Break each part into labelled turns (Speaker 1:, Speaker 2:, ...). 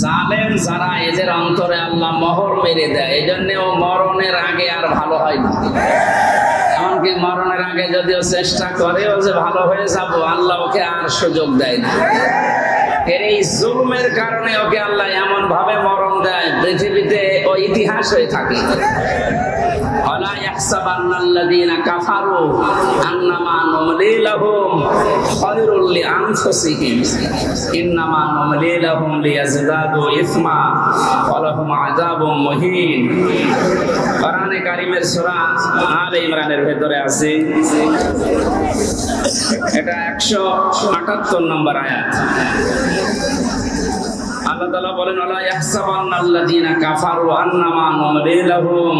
Speaker 1: জালেম যারা এদের অন্তরে আল্লাহ মোহর মেরে দেয়, এই জন্য ও মরণের আগে আর ভালো হয় না। এমনকি মরণের আগে যদিও চেষ্টা করেও যে ভালো হয়ে যাবো, আল্লাহ ওকে আর সুযোগ দেয় না। এর এই জুলুমের কারণে ওকে আল্লাহ এমন ভাবে মরণ দেয়, পৃথিবীতে ও ইতিহাস হয়ে থাকে। ওয়ালা ইয়াহসাবান্নাল্লাযীনা কাফারু আন্নামা নুমলি লাহুম খায়রুল লিআনফুসিহিম ইন্নামা নুমলি লাহুম লিয়াজদাদু ইসমা ওয়া লাহুম আযাবুম মুহিন। কোরআনে কারীমের সূরা আলে ইমরানের ভেতরে আছে, এটা 178 নম্বর আয়াত। আল্লাহ তাআলা বলেন, ওয়ালা ইয়াহসাবান্নাল্লাযীনা কাফারু আন্নামা নুমলি লাহুম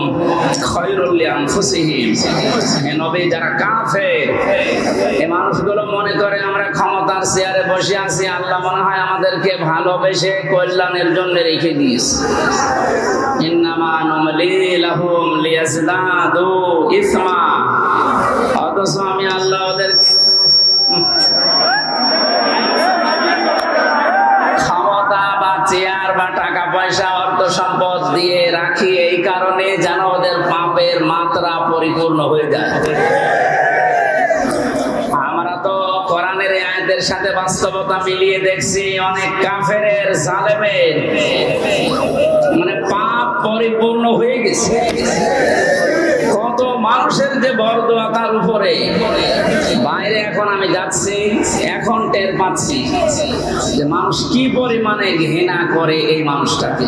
Speaker 1: খায়রুল লিআনফুসিহিম। হে নবী, যারা কাফের, এই মানুষগুলো মনে করে আমরা ক্ষমতার চেয়ারে বসে আছি, আল্লাহ মনে হয় আমাদেরকে ভালোবেসে কল্যাণের জন্য রেখে দিয়েছে। ইন্নামা নুমলি লাহুম লিয়াজদাদু ইসমা। অথচ আমি আল্লাহ ওদেরকে চেয়ার বা টাকা পয়সা অর্থ সম্পদ দিয়ে রাখি এই কারণে যেন ওদের পাপের মাত্রা পরিপূর্ণ হয়ে যায়। আমরা তো কোরআনের আয়াতের সাথে বাস্তবতা মিলিয়ে দেখছি, অনেক কাফেরের জালেমের মানে পাপ পরিপূর্ণ হয়ে গেছে। কত মানুষের যে বরদোয়া তার উপরে। বাইরে এখন আমি যাচ্ছি, এখন টের পাচ্ছি যে মানুষ কি পরিমাণে ঘৃণা করে এই মানুষটাকে।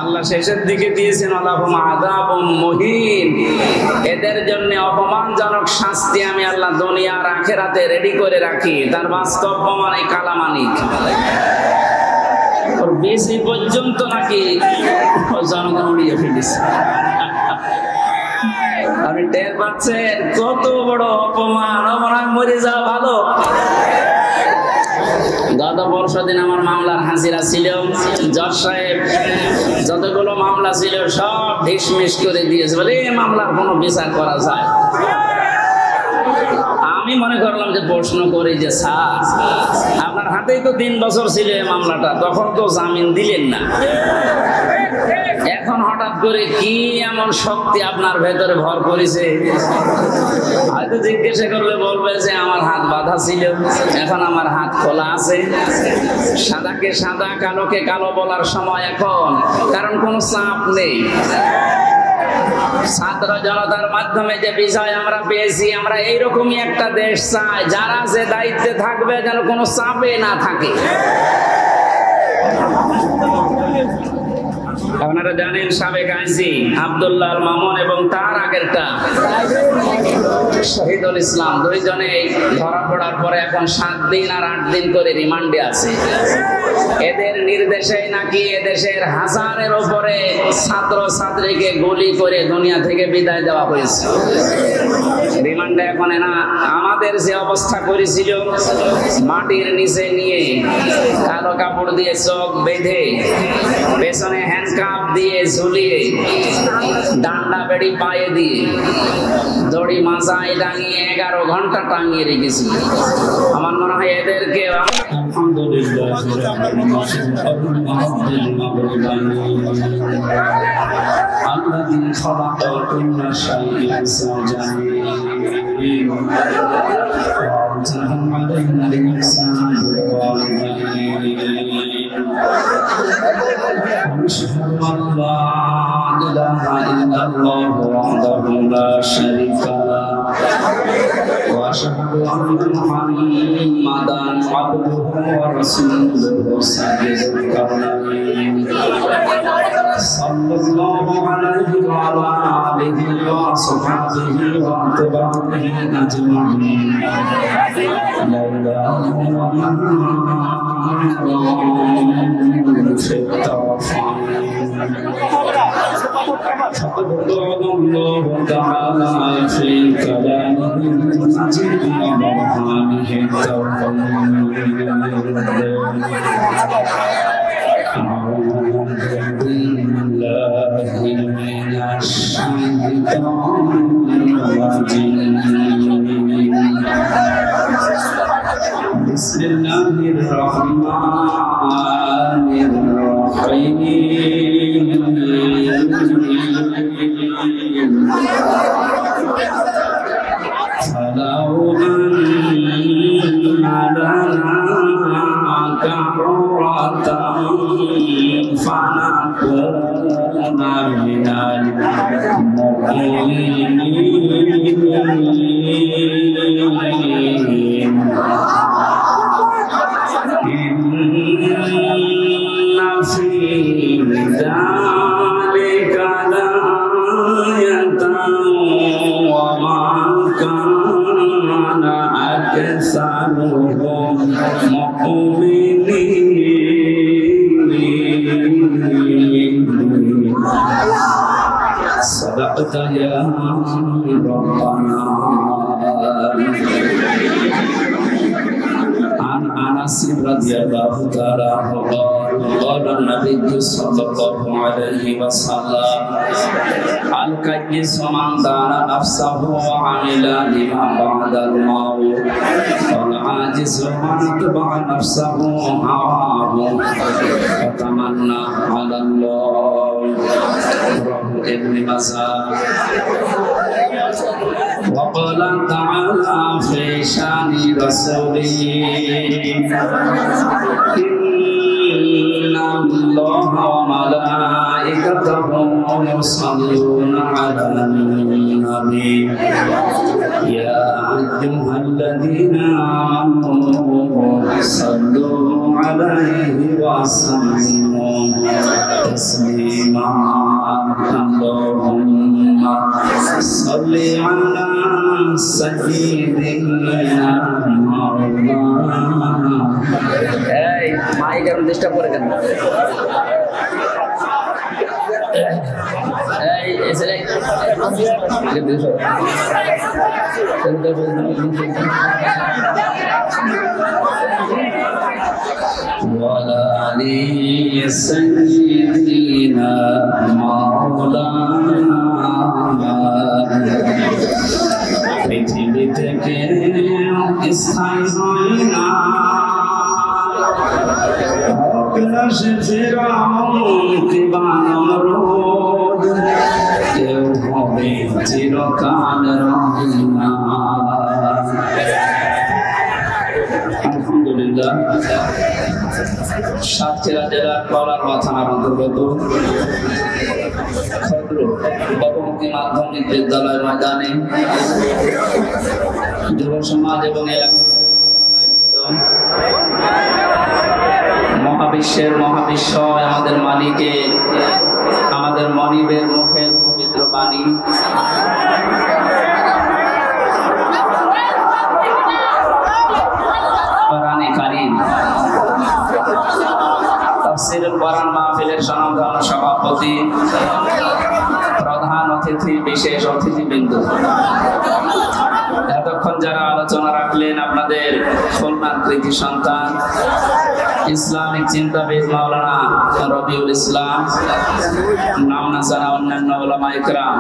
Speaker 1: আল্লাহ শেষের দিকে দিয়েছেন আলাহুম আযাবুম মুহিন। এদের জন্য অপমানজনক শাস্তি আমি আল্লাহ দুনিয়া আর আখিরাতে রেডি করে রাখি। তার বাস্তব প্রমাণ এই কালামানিক। ওর বেশি পর্যন্ত নাকি জনগণ উড়িয়ে ফেলেছে। আপনি টের পাচ্ছেন কত বড় অপমান। মনে হয় মরে যাওয়া ভালো। গত পরশুদিন আমার মামলার হাজিরা ছিল। জজ সাহেব যতগুলো মামলা ছিল সব ঢিসমিস করে দিয়েছে, বলে এই মামলার কোনো বিচার করা যায়। আমি মনে করলাম যে প্রশ্ন করি যে স্যার, আপনার হাতেই তো 3 বছর ছিল এই মামলাটা, তখন তো জামিন দিলেন না। এখন হঠাৎ করে কি এমন শক্তি আপনার ভেতরে ভর করেছে? হয়তো জিজ্ঞাসা করলে বলবে যে আমার হাত বাঁধা ছিল, এখন আমার হাত খোলা আছে। সাদাকে সাদা, কালোকে কালো বলার সময় এখন, কারণ কোনো চাপ নেই। ছাত্র জনতার মাধ্যমে যে বিষয় আমরা পেয়েছি, আমরা এইরকমই একটা দেশ চাই যারা যে দায়িত্বে থাকবে যেন কোনো চাপে না থাকে। আপনারা জানেন সাবেক আইজি আব্দুল্লাহ আল মামুন এবং তার আগেরটা শহীদুল ইসলাম, দুইজনে ধরা পড়ার পরে এখন 7 দিন আর 8 দিন করে রিমান্ডে আছে। এদের নির্দেশেই নাকি এদেশের হাজারের উপরে ছাত্র ছাত্রীকে গুলি করে দুনিয়া থেকে বিদায় দেওয়া হয়েছে। রিমান্ডে এখন না আমাদের যে অবস্থা করেছিল, মাটির নিচে নিয়ে কালো কাপড় দিয়ে চোখ বেঁধে, পেছনে হ্যান্ডকাপ দিয়ে ঝুলিয়ে, ডান্ডা বেড়ি পায়ে দিয়ে, দড়ি মাথায় টাঙিয়ে 11 ঘন্টা টাঙিয়ে রেখেছিল। আমার মনে হয় এদেরকে أشهد أن لا إله إلا الله وحده لا شريك له وأشهد أن محمدا عبده ورسوله سيد الكونين صلى الله عليه وعلى آله وصحبه وأتباعه أجمعين. لا إله إلا الله في التوفيق. فقد قال الله تعالى في كلامه المجيد وبرهانه التوفيق. أعوذ بالله من الشيطان الرجيم. بسم الله الرحمن فلو أن لنا كرة فنكون من المؤمنين إن في ذلك لآية وما كان أكثرهم مؤمنين صدقت يا ربنا. عن أنس رضي الله تعالى عنه قال النبي صلى الله عليه وسلم الكيس من دان نفسه وعمل لما بعد الموت والعاجز من اتبع نفسه هواه وتمنى على الله. رواه ابن ماجه. وقال تعالى في شان رسوله إن الله وملائكته يصلون على النبي يا أيها الذين آمنوا صلوا عليه وسلموا تسليما. اللهم صل على سيدنا مولانا. এই মাইক আর ডিস্টার্ব করে কেন? এই এসে ولا لي سيدنا مولانا পৃথিবী থেকে স্থায়ী হয় না আকাশে ফেরাউনকে বানরোদ কেউ হবে চিরকাল রহিনা। আলহামদুলিল্লাহ সাতক্ষীরা জেলার কলারবা থানার অন্তর্গত বহুমুখী মাধ্যমিক বিদ্যালয় ময়দানে যুব সমাজ এবং মহাবিশ্বের মহাবিশ্ব আমাদের মালিকে আমাদের মনিবের মুখের পবিত্র বাণী কোরআনে কারীম তাফসীরুল কোরআন মাহফিলের স্বনামধন্য সভাপতি, প্রধান অতিথি, বিশেষ অতিথিবৃন্দ, এতক্ষণ যারা আলোচনা রাখলেন আপনাদের খুলনার কৃতি সন্তান ইসলামিক চিন্তাবিদ মাওলানা রবিউল ইসলাম, নাম না জানা অন্যান্য উলামায়ে কেরাম,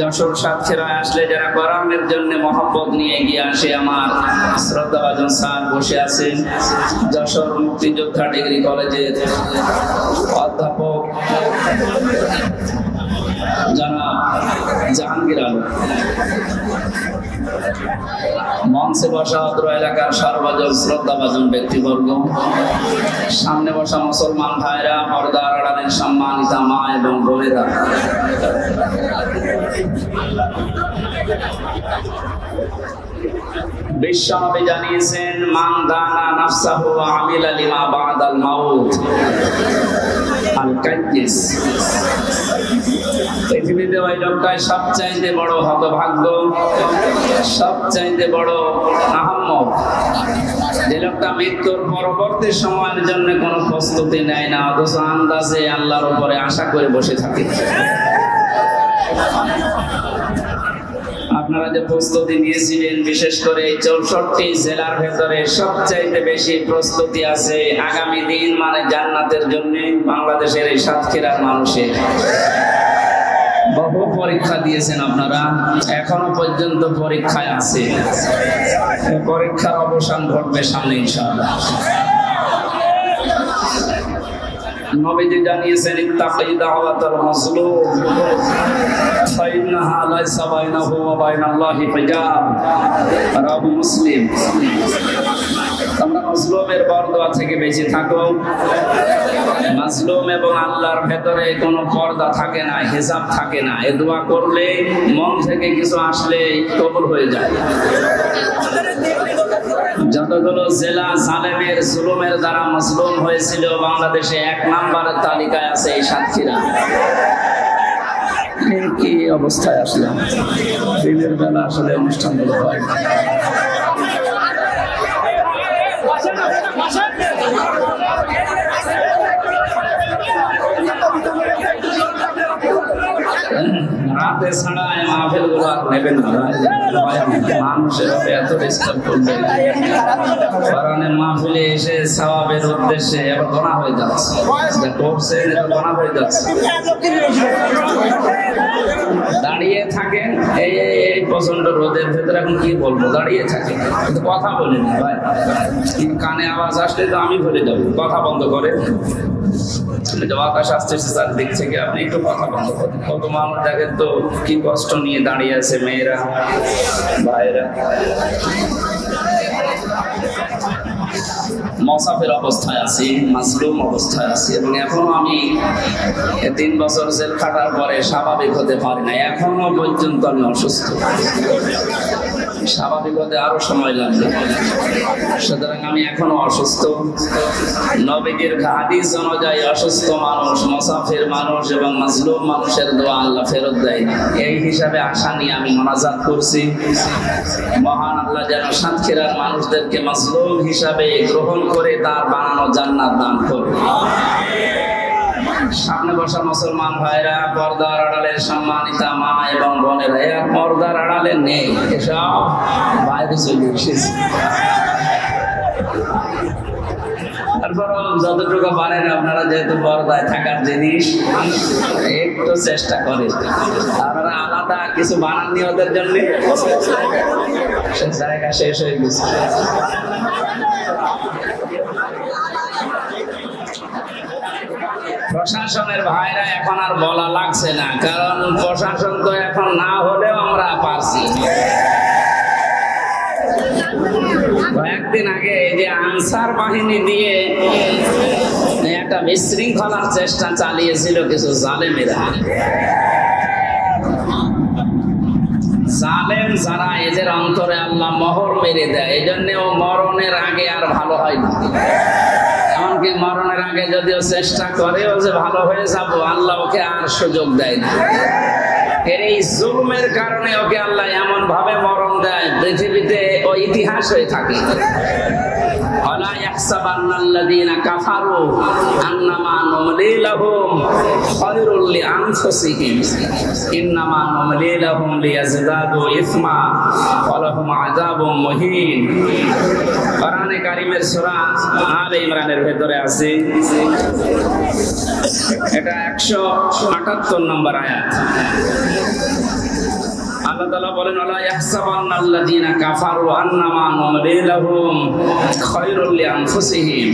Speaker 1: যশোর সাতক্ষীরায় আসলে যারা কোরআনের জন্য মহব্বত নিয়ে এগিয়ে আসে, আমার শ্রদ্ধাভাজন স্যার বসে আছেন যশোর মুক্তিযোদ্ধা ডিগ্রি কলেজের অধ্যাপক জনাব জাহাঙ্গীর আলম, মঞ্চে বসা অত্র এলাকার সর্বজন শ্রদ্ধাভাজন ব্যক্তিবর্গ, সামনে বসা মুসলমান ভাইরা, পর্দার আড়ালের সম্মানিতা মা এবং বোনেরা, বিশ্বনবী জানিয়েছেন মান দানা নাফসাহু ওয়া আমিলা লিমা বাদাল মাউত আল কাইয়িস। পৃথিবীতে ওই লোকটাই সবচাইতে বড় হতভাগ্য, সবচাইতে বড় আহম্মক, যে লোকটা মৃত্যুর পরবর্তী সময়ের জন্য কোনো প্রস্তুতি নেয় না, অথচ আন্দাজে আল্লাহর উপরে আশা করে বসে থাকে। আপনারা যে প্রস্তুতি নিয়েছিলেন, বিশেষ করে এই 64 জেলার ভেতরে সবচাইতে বেশি প্রস্তুতি আছে আগামী দিন মানে জান্নাতের জন্য বাংলাদেশের এই সাতক্ষীরার মানুষের। বহু পরীক্ষা দিয়েছেন আপনারা, এখনো পর্যন্ত পরীক্ষায় আছে, পরীক্ষার অবসান ঘটবে সামনে ইনশাআল্লাহ। নবীজি জানিয়েছেন ইত্তাকি দাওয়াতাল মাজলুম ফাইন্নাহা লাইসা বাইনাহু ওয়া বাইনাল্লাহি হিজাব। রাবু মুসলিম। তোমরা মাজলুমের বরদোয়া থেকে বেঁচে থাকো। মাজলুম এবং আল্লাহর ভেতরে কোনো পর্দা থাকে না, হিসাব থাকে না। এই দোয়া করলে মন থেকে কিছু আসলে কবুল হয়ে যায়। যতগুলো জেলা জালেমের জুলুমের দ্বারা মাজলুম হয়েছিল বাংলাদেশে 1 নম্বরের তালিকায় আছে এই সাতক্ষীরা। কি অবস্থায় আসলে দিনের বেলা আসলে অনুষ্ঠানগুলো হয়। রাতে ছাড়া মাহফিল গুলো আর নেবেন না, মানুষের এত ডিস্টার্ব করবে। কোরআনের মাহফিলে এসে সওয়াবের উদ্দেশ্যে এবার গোনা হয়ে যাচ্ছে, যা করছে এটা গোনা হয়ে যাচ্ছে। দাঁড়িয়ে থাকেন এই প্রচন্ড রোদের ভেতরে, এখন কি বলবো, দাঁড়িয়ে থাকেন কিন্তু কথা বলেন ভাই। কানে আওয়াজ আসলে তো আমি ভুলে যাবো, কথা বন্ধ করে। বাতাস আসতেছে চারদিক থেকে, আপনি একটু কথা বন্ধ করেন। কত মানুষ দেখেন তো কি কষ্ট নিয়ে দাঁড়িয়ে আছে, মেয়েরা ভাইরা। মুসাফির অবস্থায় আছি, মাজলুম অবস্থায় আছি, এবং এখনো আমি 3 বছর জেল খাটার পরে স্বাভাবিক হতে পারি না। এখনো পর্যন্ত আমি অসুস্থ। স্বাভাবিক হতে আরো সময় লাগবে, সুতরাং আমি এখনো অসুস্থ। নবীজির হাদিস অনুযায়ী অসুস্থ মানুষ, মুসাফির মানুষ এবং মাজলুম মানুষের দোয়া আল্লাহ ফেরত দেয় না। এই হিসাবে আশা নিয়ে আমি মোনাজাত করছি, মহান আল্লাহ যেন সাতক্ষীরার মানুষদেরকে মাজলুম হিসাবে গ্রহণ করে তার বানানো জান্নাত দান করুন। সামনে বসা মুসলমান ভাইরা, পর্দার আড়ালের সম্মানিতা মা এবং বোনেরা, এরা পর্দার আড়ালে নেই, এসব বাইরে চলে এসেছে। তারপরও যতটুকু পারেন আপনারা, যেহেতু পর্দায় থাকার জিনিস, একটু চেষ্টা করেন। আপনারা আলাদা কিছু বানাননি ওদের জন্য, সে জায়গা শেষ হয়ে গেছে। প্রশাসনের ভাইরা এখন আর বলা লাগছে না, কারণ প্রশাসন তো এখন না হলেও আমরা পারছি। কয়েকদিন আগে এই যে আনসার বাহিনী দিয়ে একটা বিশৃঙ্খলার চেষ্টা চালিয়েছিল কিছু জালেমেরা। জালেম যারা, এদের অন্তরে আল্লাহ মোহর মেরে দেয়, এই জন্য ও মরণের আগে আর ভালো হয় না। এমনকি মরণের আগে যদিও চেষ্টা করেও যে ভালো হয়ে যাব, আল্লাহ ওকে আর সুযোগ দেয় না। এর এই জুলুমের কারণে ওকে আল্লাহ এমন ভাবে মরণ দেয়, পৃথিবীতে ও ইতিহাস হয়ে থাকে। ওয়ালা ইয়াহসাবান্নাল্লাযীনা কাফারু আন্নামা নুমলি লাহুম খায়রুল লিআনফুসিহিম ইন্নামা নুমলি লাহুম লিয়াজদাদু ইসমা ওয়া লাহুম আযাবুম মুহিন। কোরআনে কারীমের সূরা আলে ইমরানের ভেতরে আছে, এটা 178 নম্বর আয়াত। আল্লাহ তাআলা বলেন, ওয়ালা ইয়াহসাবান্নাল্লাযীনা কাফারু আন্নামা নুমলি লাহুম খায়রুল লিআনফুসিহিম।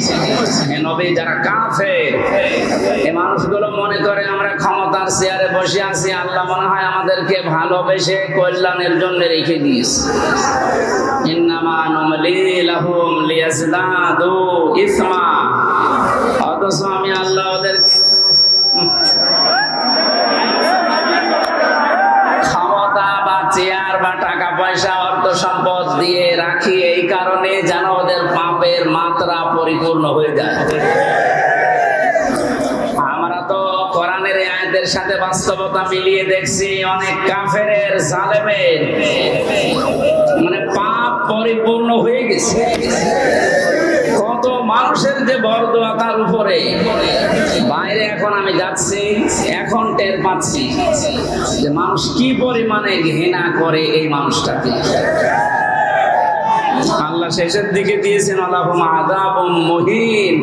Speaker 1: হে নবী, যারা কাফের, এই মানুষগুলো মনে করে আমরা ক্ষমতার চেয়ারে বসে আছি, আল্লাহ মনে হয় আমাদেরকে ভালোবেসে কল্যাণের জন্য রেখে দিয়েছে। ইন্নামা নুমলি লাহুম লিয়াজদাদু ইসমা। অথচ আমি আল্লাহ ওদেরকে চেয়ার বা টাকা পয়সা, অর্থ সম্পদ দিয়ে রাখি এই কারণে যেন ওদের পাপের মাত্রা পরিপূর্ণ হয়ে যায়। আমরা তো কোরআনের আয়াতের সাথে বাস্তবতা মিলিয়ে দেখছি, অনেক কাফেরের, জালেমের মানে পাপ পরিপূর্ণ হয়ে গেছে। কত মানুষের যে বরদোয়া তার উপরে। বাইরে এখন আমি যাচ্ছি, এখন টের পাচ্ছি যে মানুষ কি পরিমাণে ঘৃণা করে এই মানুষটাকে। আল্লাহ শেষের দিকে দিয়েছেন আলাহুম আযাবুম মুহিন,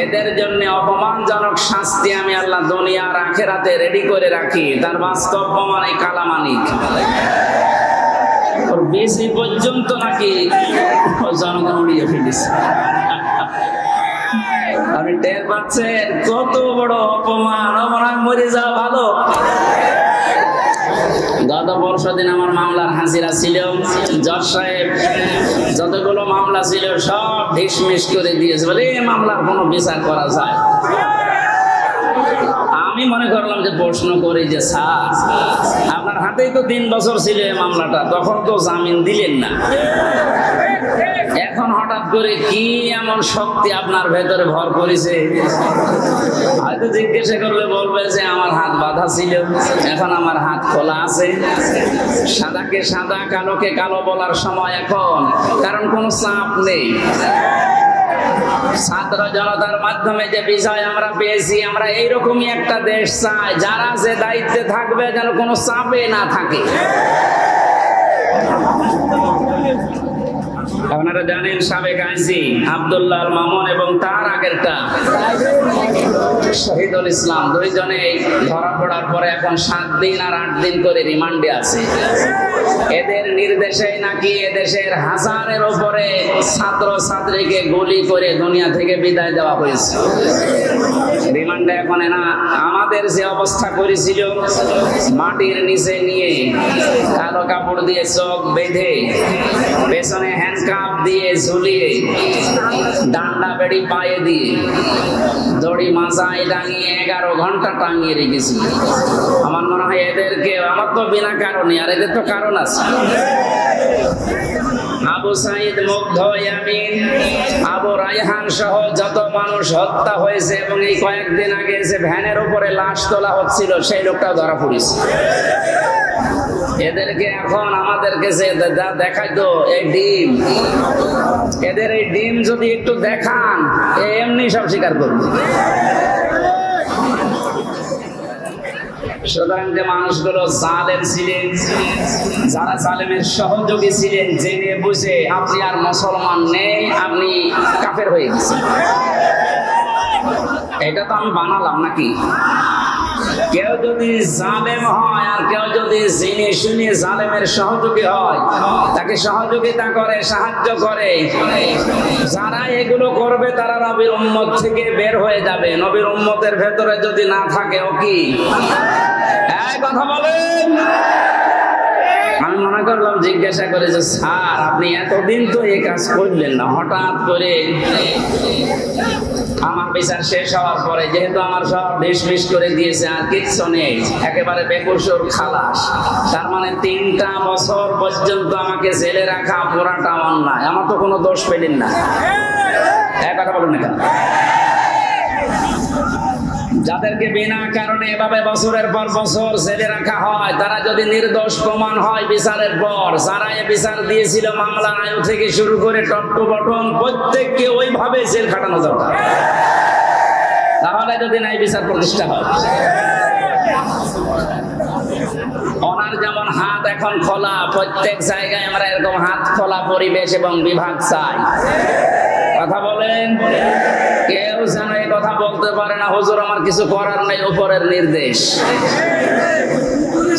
Speaker 1: এদের জন্য অপমানজনক শাস্তি আমি আল্লাহ দুনিয়া আর আখিরাতে রেডি করে রাখি। তার বাস্তব প্রমাণ এই কালামানিক। ওর বেশি পর্যন্ত নাকি জনগণ উড়িয়ে ফেলেছে। আপনি টের পাচ্ছেন কত বড় অপমান, মনে হয় মরে যাওয়া ভালো। গত পরশুদিন আমার মামলার হাজিরা ছিল, জজ সাহেব যতগুলো মামলা ছিল সব ঢিসমিস করে দিয়েছে, বলে এই মামলার কোনো বিচার করা যায়। আমি মনে করলাম যে প্রশ্ন করি যে স্যার আপনার হাতেই তো 3 বছর ছিল এই মামলাটা, তখন তো জামিন দিলেন না, এখন হঠাৎ করে কি এমন শক্তি আপনার ভেতরে ভর করেছে? হয়তো জিজ্ঞাসা করলে বলবে যে আমার হাত বাঁধা ছিল, এখন আমার হাত খোলা আছে। সাদাকে সাদা, কালোকে কালো বলার সময় এখন, কারণ কোনো চাপ নেই। ছাত্র জনতার মাধ্যমে যে বিষয় আমরা পেয়েছি, আমরা এইরকমই একটা দেশ চাই যারা যে দায়িত্বে থাকবে যেন কোনো চাপে না থাকে। আপনারা জানেন সাবেক আইজি আব্দুল্লাহ আল মামুন এবং তার আগেরটা শহীদুল ইসলাম, দুইজনে ধরা পড়ার পরে এখন 7 দিন আর 8 দিন করে রিমান্ডে আছে। এদের নির্দেশে নাকি এদেশের হাজারের উপরে ছাত্র ছাত্রীকে গুলি করে দুনিয়া থেকে বিদায় দেওয়া হয়েছে। রিমান্ডে এখন না আমাদের যে অবস্থা করেছিল, মাটির নিচে নিয়ে কালো কাপড় দিয়ে চোখ বেঁধে, পেছনে হ্যান্ডকাপ দিয়ে ঝুলিয়ে, ডান্ডা বেড়ি পায়ে দিয়ে, দড়ি মাথায় টাঙিয়ে 11 ঘন্টা টাঙিয়ে রেখেছিল। আমার মনে হয় এদেরকে, আমার তো বিনা কারণে, আর এদের তো কারণ আছে। আবু সাইদ, মুগ্ধ, ইয়ামিন, আবু রায়হান সহ যত মানুষ হত্যা হয়েছে, এবং এই কয়েকদিন আগে যে ভ্যানের উপরে লাশ তোলা হচ্ছিল সেই লোকটাও ধরা পড়েছে। এদেরকে এখন আমাদেরকে যে দেখাইতো এই ডিম, এদের এই ডিম যদি একটু দেখান এমনি সব স্বীকার করবে। সুতরাং যে মানুষগুলো জালেম ছিলেন, যারা জালেমের সহযোগী ছিলেন, জেনে বুঝে আপনি আর মুসলমান নেই, আপনি কাফের হয়ে গেছেন। এটা তো আমি বানালাম নাকি? কেউ যদি জালেম হয় আর কেউ যদি জেনে শুনে জালেমের সহযোগী হয়, তাকে সহযোগিতা করে, সাহায্য করে, যারা এগুলো করবে তারা নবীর উম্মত থেকে বের হয়ে যাবে। নবীর উম্মতের ভেতরে যদি না থাকে ও কি? এই কথা বলেন। আমি মনে করলাম জিজ্ঞাসা করে যে স্যার আপনি এতদিন তো এই কাজ করলেন না, হঠাৎ করে আমার বিচার শেষ হওয়ার পরে যেহেতু আমার সব ডিসমিস করে দিয়েছে, আর কিচ্ছু নেই, একেবারে বেকসুর খালাস, তার মানে 3টা বছর পর্যন্ত আমাকে জেলে রাখা পুরাটা অন্যায়, আমার তো কোনো দোষ পেলেন না। এক কথা বলুন না কেন? যাদেরকে বিনা কারণে এভাবে বছরের পর বছর জেলে রাখা হয়, তারা যদি নির্দোষ প্রমাণ হয় বিচারের পর, যারা এ বিচার দিয়েছিল মামলার আয়ু থেকে শুরু করে টপ টু বটম প্রত্যেককে ওইভাবে জেল খাটানো দরকার। তাহলে যদি নাই বিচার প্রতিষ্ঠা হয়। ওনার যেমন হাত এখন খোলা, প্রত্যেক জায়গায় আমরা এরকম হাত খোলা পরিবেশ এবং বিভাগ চাই। কথা বলেন। কেউ যেন এই কথা বলতে পারে না হুজুর আমার কিছু করার নেই, উপরের নির্দেশ।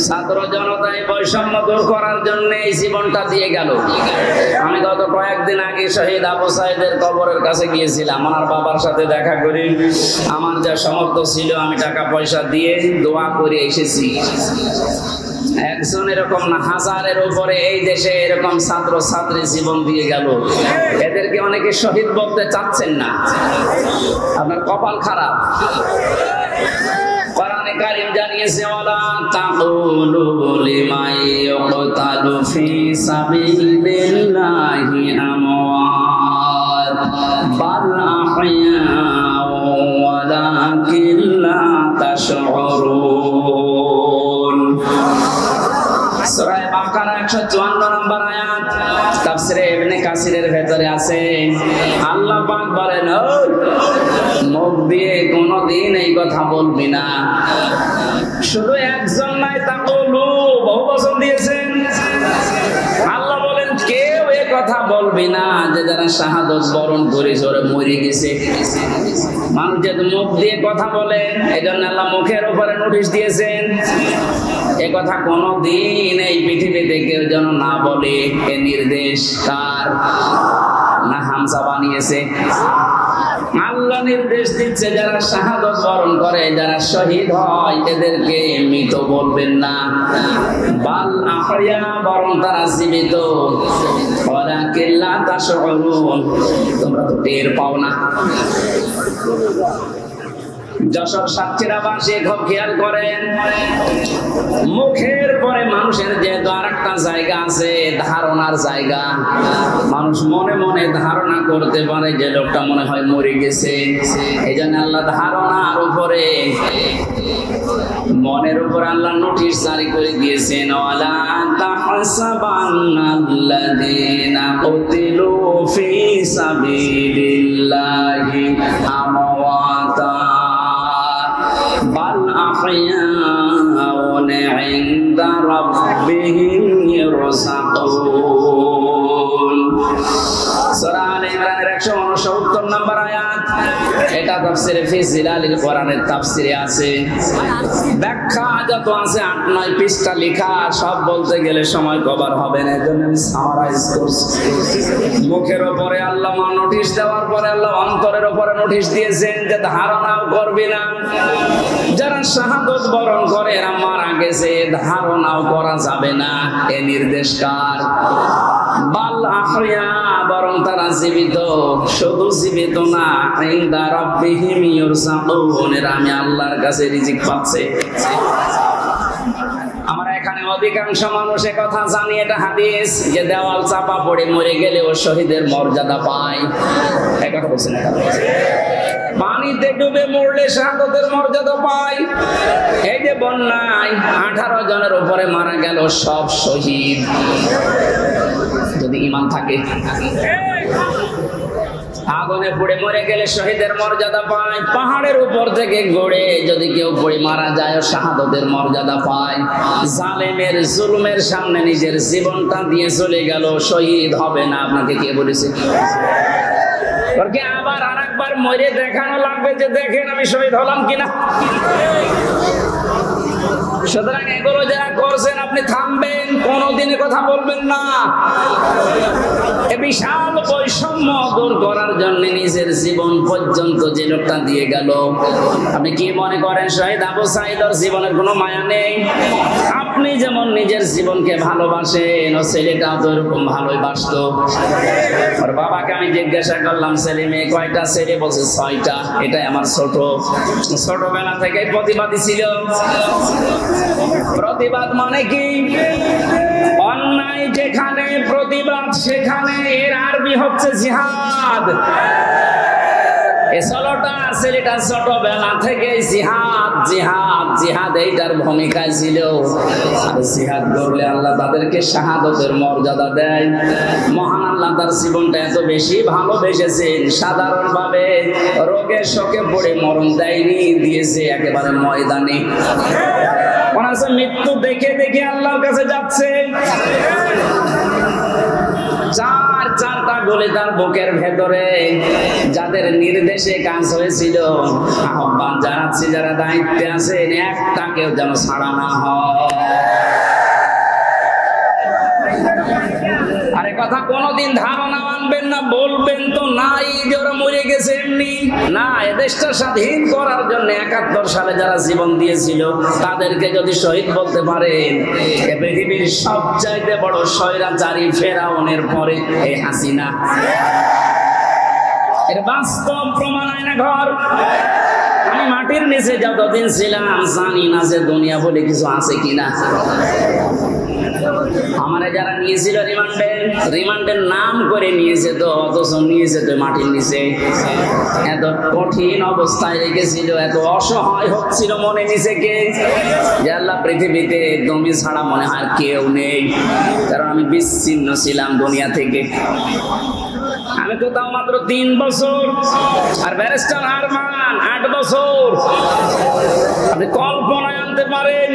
Speaker 1: ছাত্র জনতায় বৈষম্য দূর করার জন্য এই জীবনটা দিয়ে গেল। আমি গত কয়েকদিন আগে শহীদ আবু সাইদের কবরের কাছে গিয়েছিলাম, ওনার বাবার সাথে দেখা করি, আমার যা সামর্থ্য ছিল আমি টাকা পয়সা দিয়ে দোয়া করে এসেছি। একজন এরকম না, হাজারের উপরে এই দেশে এরকম ছাত্র ছাত্রী জীবন দিয়ে গেল। এদেরকে অনেকে শহীদ বলতে চাচ্ছেন না, আপনার কপাল খারাপ। কোরআনে কারীম জানিয়েছে ওয়ালা তাকুলু লিমান ইউকতালু ফি সাবিলিল্লাহি আমওয়াত বাল আহইয়াউ ওয়ালাকিন লা তাশউরুন। সূরা বাকারা 154 নম্বর আয়াত, তাফসীরে ইবনে কাসিরের ভেতরে আছে। আল্লাহ পাক বলেন, মুখ দিয়ে কোনদিন এই কথা বলবি না। শুধু একজন নাই, তাকুলু বহু বচন দিয়েছেন। আল্লাহ বলেন কেউ এই কথা বলবি না যে যারা শাহাদত বরণ করে জোরে মরে গেছে। মানুষ যেহেতু মুখ দিয়ে কথা বলে, এই জন্য আল্লাহ মুখের উপরে নোটিশ দিয়েছেন, এ কথা কোনদিন এই পৃথিবীতে কেউ যেন না বলে। এ নির্দেশ কার? না হামজা বানিয়েছে? আল্লাহ নির্দেশ দিচ্ছে যারা শাহাদত বরণ করে, যারা শহীদ হয়, এদেরকে মৃত বলবেন না, বাল আহইয়া, বরং তারা জীবিত। ওয়ালাকিন লা তাশউরুন, তোমরা তো টের পাও না। যশোর সাতক্ষীরাবাসী খুব খেয়াল করেন, মুখের পরে মানুষের যেহেতু আর একটা জায়গা আছে, ধারণার জায়গা। মানুষ মনে মনে ধারণা করতে পারে যে লোকটা মনে হয় মরে গেছে। এই জন্য আল্লাহ ধারণার উপরে, মনের উপর আল্লাহ নোটিশ জারি করে দিয়েছেন, ওয়ালা তাহসাবান্নাল্লাযীনা কুতিলু ফী সাবিলিল্লাহি আমওয়াতা বাল আহইয়াউন ইনদা রাব্বিহিম ইরযাকুন। সূরা আলে ইমরানের 169 নম্বর আয়াত। এটা তাফসীরে ফি জিলালিল কোরআনের তাফসীরে আছে। ব্যাখ্যা যত আছে 8-9 পৃষ্ঠা লেখা, সব বলতে গেলে সময় কভার হবে না, এজন্য আমি সামারাইজ করছি। মুখের উপরে আল্লাহ নোটিশ দেওয়ার পরে আল্লাহ অন্তরের উপরে নোটিশ দিয়েছেন যে ধারণাও করবি না। যারা শাহাদত বরণ করে এরা মারা গেছে, ধারণাও করা যাবে না। এই নির্দেশ কার? বাল আহইয়া, বরং তারা জীবিত। শুধু জীবিত না, ইনদা রাব্বিহিম ইরযাকুন, এরা আমি আল্লাহর কাছে রিজিক পাচ্ছে। আমরা এখানে অধিকাংশ মানুষ কথা জানি, এটা হাদিস, যে দেওয়াল চাপা পড়ে মরে গেলেও শহীদের মর্যাদা পায়। এই কথা বলছেন, পানিতে ডুবে মরলে শাহাদতের মর্যাদা পায়। এই যে বন্যায় 18 জনের উপরে মারা গেল, সব শহীদ, যদি ঈমান থাকে। আগুনে পুড়ে মরে গেলে শহীদের মর্যাদা পায়। পাহাড়ের উপর থেকে গড়ে যদি কেউ পড়ে মারা যায়, শাহাদতের মর্যাদা পায়। জালেমের জুলুমের সামনে নিজের জীবনটা দিয়ে চলে গেল, শহীদ হবে না। আপনাকে কে বলেছে? আবার আরেকবার মরে দেখানো লাগবে যে দেখেন আমি শহীদ হলাম কিনা। সুতরাং এগুলো যারা করছেন আপনি থামবেন, কোনদিনই কথা বলবেন না। এই বিশাল বৈষম্য দূর করার জন্য নিজের জীবন পর্যন্ত যে লোকটা দিয়ে গেল, আপনি কি মনে করেন শহীদ আবু সাঈদের জীবনের কোনো মায়া নেই? আপনি যেমন নিজের জীবনকে ভালোবাসেন, ও ছেলেটাও তো এরকম ভালোই বাসতো। ওর বাবাকে আমি জিজ্ঞাসা করলাম, ছেলে মেয়ে কয়টা? ছেলে বলছে 6টা। এটাই আমার ছোটবেলা থেকে প্রতিবাদী ছিল। প্রতিবাদ মানে কি? অন্যায় যেখানে প্রতিবাদ সেখানে, এর আরবি হচ্ছে জিহাদ। ছেলেটা ছোটবেলা থেকে জিহাদ জিহাদ জিহাদ এইটার ভূমিকায় ছিল। আর জিহাদ করলে আল্লাহ তাদেরকে শাহাদতের মর্যাদা দেয়। মহান আল্লাহ তার জীবনটা এত বেশি ভালোবেসেছেন, সাধারণভাবে রোগে শোকে পড়ে মরণ দেয়নি, দিয়েছে একেবারে ময়দানে। মৃত্যু দেখে দেখে আল্লাহর কাছে যাচ্ছে। চারটা গোলে তার বুকের ভেতরে, যাদের নির্দেশে কাজ হয়েছিল। আহ্বান জানাচ্ছি যারা দায়িত্বে আছেন, একটা কেউ যেন ছাড়া না হয়। আরে কথা কোনদিন ধারণা আনবেন না, বলবেন তো নাই যে ওরা মরে গেছে এমনি না। এদেশটা স্বাধীন করার জন্য 71 সালে যারা জীবন দিয়েছিল তাদেরকে যদি শহীদ বলতে পারেন, পৃথিবীর সবচাইতে বড় স্বৈরাচারী ফেরাউনের পরে এই হাসিনা। এর বাস্তব প্রমাণ আয়না ঘর। আমি মাটির নিচে যতদিন ছিলাম জানি না যে দুনিয়া বলে কিছু আছে কিনা। আমারে যারা নিয়েছিল রিমান্ডের নাম করে নিয়েছে, তো অথচ নিয়েছে তো মাটির নিচে। এত কঠিন অবস্থায় রেখেছিল, এত অসহায় হচ্ছিল মনে নিচে কে, যে আল্লাহ পৃথিবীতে তুমি ছাড়া মনে হয় কেউ নেই। কারণ আমি বিচ্ছিন্ন ছিলাম দুনিয়া থেকে। আমি তো তাও মাত্র 3 বছর, আর ব্যারিস্টার আরমান 8 বছর। আপনি কল্পনায় আনতে পারেন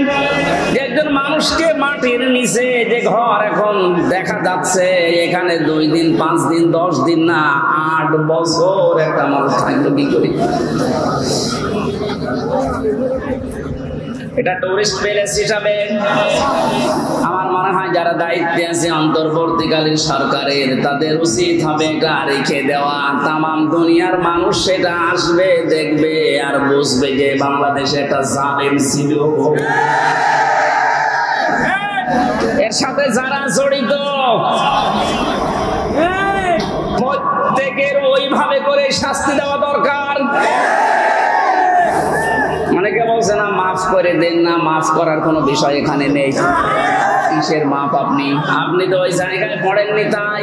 Speaker 1: যে একজন মানুষকে মাটির নিচে যে ঘর এখন দেখা যাচ্ছে, এখানে 2 দিন 5 দিন 10 দিন না 8 বছর একটা মানুষ থাকলো কি করে? এটা টুরিস্ট প্লেস হিসাবে আমার মনে হয় যারা দায়িত্বে আছে অন্তর্বর্তীকালীন সরকারের, তাদের উচিত হবে এটা রেখে দেওয়া। তামাম দুনিয়ার মানুষ সেটা আসবে, দেখবে আর বুঝবে যে বাংলাদেশে একটা জালেম ছিল। এর সাথে যারা জড়িত প্রত্যেকের ওইভাবে করে শাস্তি দেওয়া দরকার। অনেকে বলছে না মাফ করে দেন না, মাফ করার কোনো বিষয় এখানে নেই। কিসের মাফ? আপনি তো ওই জায়গায় পড়েননি। তাই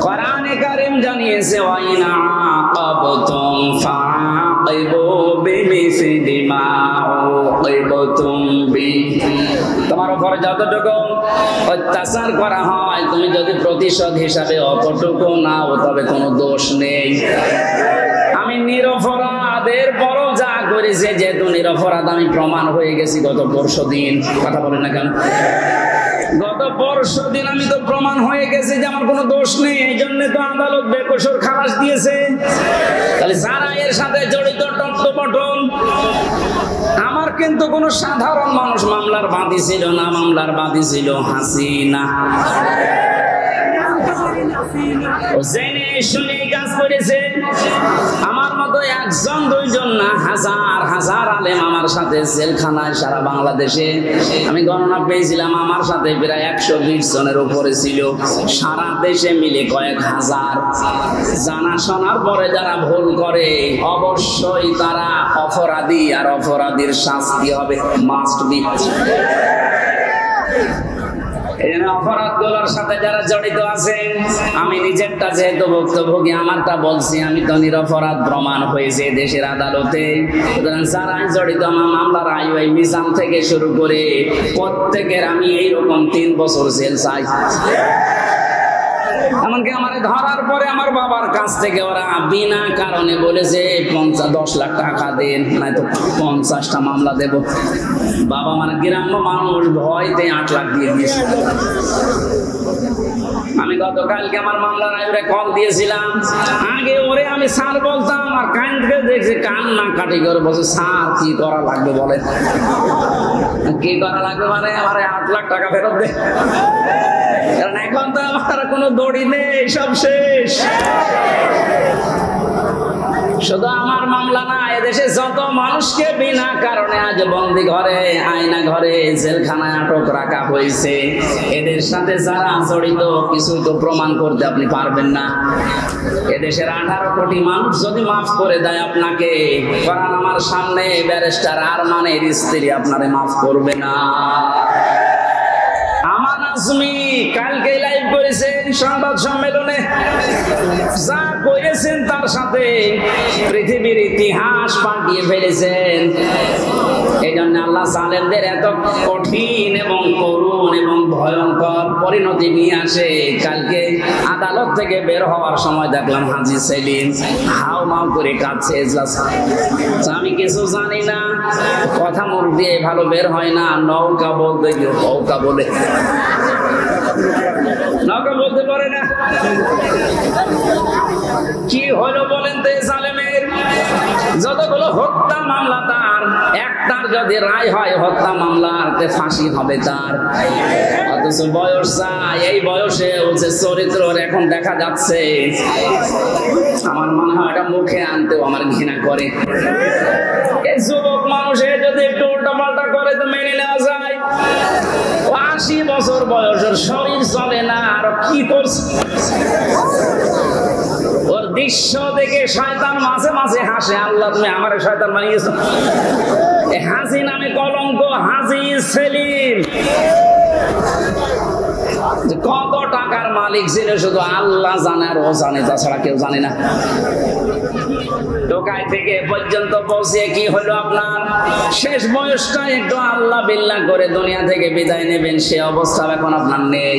Speaker 1: কোরআনে কারীম জানিয়েছে ওয়াইনা আকাবতুম ফাআকিবু বিমিসলি মা উকিবতুম বিহি। তোমার উপর যতটুকু অত্যাচার করা হয় তুমি যদি প্রতিশোধ হিসাবে অতটুকু নাও তবে কোনো দোষ নেই। আমি নিরপরাধের পরও যা করেছে, যেহেতু নিরপরাধ আমি প্রমাণ হয়ে গেছি গত পরশুদিন। কথা বলেন না কেন? গত পরশুদিন আমি তো প্রমাণ হয়ে গেছি যে আমার কোনো দোষ নেই। এই জন্য তো আদালত বেকসুর খালাস দিয়েছে। তাহলে যারা এর সাথে জড়িত টট্টপটল, আমার কিন্তু কোনো সাধারণ মানুষ মামলার বাদী ছিল না। মামলার বাদী ছিল হাসিনা। জেনে শুনে কাজ করেছে। আমার মতো একজন দুইজন না, হাজার হাজার আলেম আমার সাথে জেলখানায় সারা বাংলাদেশে আমি গণনা পেয়েছিলাম। আমার সাথে প্রায় 120 জনের উপরে ছিল, সারা দেশে মিলে কয়েক হাজার। জানা শোনার পরে যারা ভুল করে অবশ্যই তারা অপরাধী, আর অপরাধীর শাস্তি হবে মাস্ট বি। অপরাধগুলোর সাথে যারা জড়িত আছেন, আমি নিজেরটা যেহেতু ভুক্তভোগী আমারটা বলছি, আমি তো নিরপরাধ প্রমাণ হয়েছে দেশের আদালতে। যারা জড়িত আমার মামলার আইওয়াই মিজান থেকে শুরু করে প্রত্যেকের আমি এইরকম 3 বছর জেল চাই। এমনকি আমার ধরার পরে আমার বাবার কাছ থেকে ওরা বিনা কারণে বলেছে 10 লাখ টাকা দেন, নয়তো 50টা মামলা দেব। বাবা আমার গ্রাম্য মানুষ, ভয়তে 8 লাখ দিয়ে দিয়েছে। আমি গতকালকে আমার মামলার আইরে কল দিয়েছিলাম। আগে ওরে আমি স্যার বলতাম, আর কানকে দেখছি কান্না কাটি করে বলছে স্যার কি করা লাগবে বলে। কি করা লাগবে মানে আমার 8 লাখ টাকা ফেরত দে। কারণ এখন তো আমার কোনো দড়ি নেই, সব শেষ। শুধু আমার মামলা না, এদেশে যত মানুষকে বিনা কারণে আজ বন্দি ঘরে, আয়না ঘরে, জেলখানায় আটক রাখা হয়েছে, এদের সাথে যারা জড়িত কিছু তো প্রমাণ করতে আপনি পারবেন না। এদেশের 18 কোটি মানুষ যদি মাফ করে দেয় আপনাকে, কারণ আমার সামনে ব্যারিস্টার আরমানের স্ত্রী আপনারে মাফ করবে না। কালকে লাইভ করেছেন সংবাদ সম্মেলনে, যা করেছেন তার সাথে পৃথিবীর ইতিহাস পাল্টিয়ে ফেলেছেন। এই জন্য আল্লাহ জালেমদের এত কঠিন এবং করুণ এবং ভয়ঙ্কর পরিণতি নিয়ে আসে। কালকে আদালত থেকে বের হওয়ার সময় দেখলাম হাজী সেলিম হাও মাও করে কাঁদছে। আমি কিছু জানি না, কথা মুখ দিয়ে ভালো বের হয় না। নৌকা বলতে গিয়ে নৌকা বলে, নৌকা বলতে পারে না। কি হলো বলেন তো জালেমের? যতগুলো হত্যা মামলা তার, একটার যদি রায় হয় হত্যা মামলার, ফাঁসি হবে তার। অথচ বয়স চাই, এই বয়সে যে চরিত্র এখন দেখা যাচ্ছে, আমার মনে হয় এটা মুখে আনতেও আমার ঘৃণা করে। এই যুবক মানুষে যদি একটু উল্টা পাল্টা করে তো মেনে নেওয়া যায়। 80 বছর বয়সের শরীর চলে না, আর কি করছে? ওর দৃশ্য দেখে শয়তান মাঝে মাঝে হাসে, আল্লাহ তুমি আমার শয়তান বানিয়েছো। হাজি নামে কলঙ্ক, হাজি সেলিম কত টাকার মালিক ছিল শুধু আল্লাহ জানে, আর ও জানে, তাছাড়া কেউ জানে না। ঢোকায় থেকে পর্যন্ত পৌঁছে কি হলো আপনার? শেষ বয়সটা একটু আল্লাহ বিল্লাহ করে দুনিয়া থেকে বিদায় নেবেন, সে অবস্থা এখন আপনার নেই।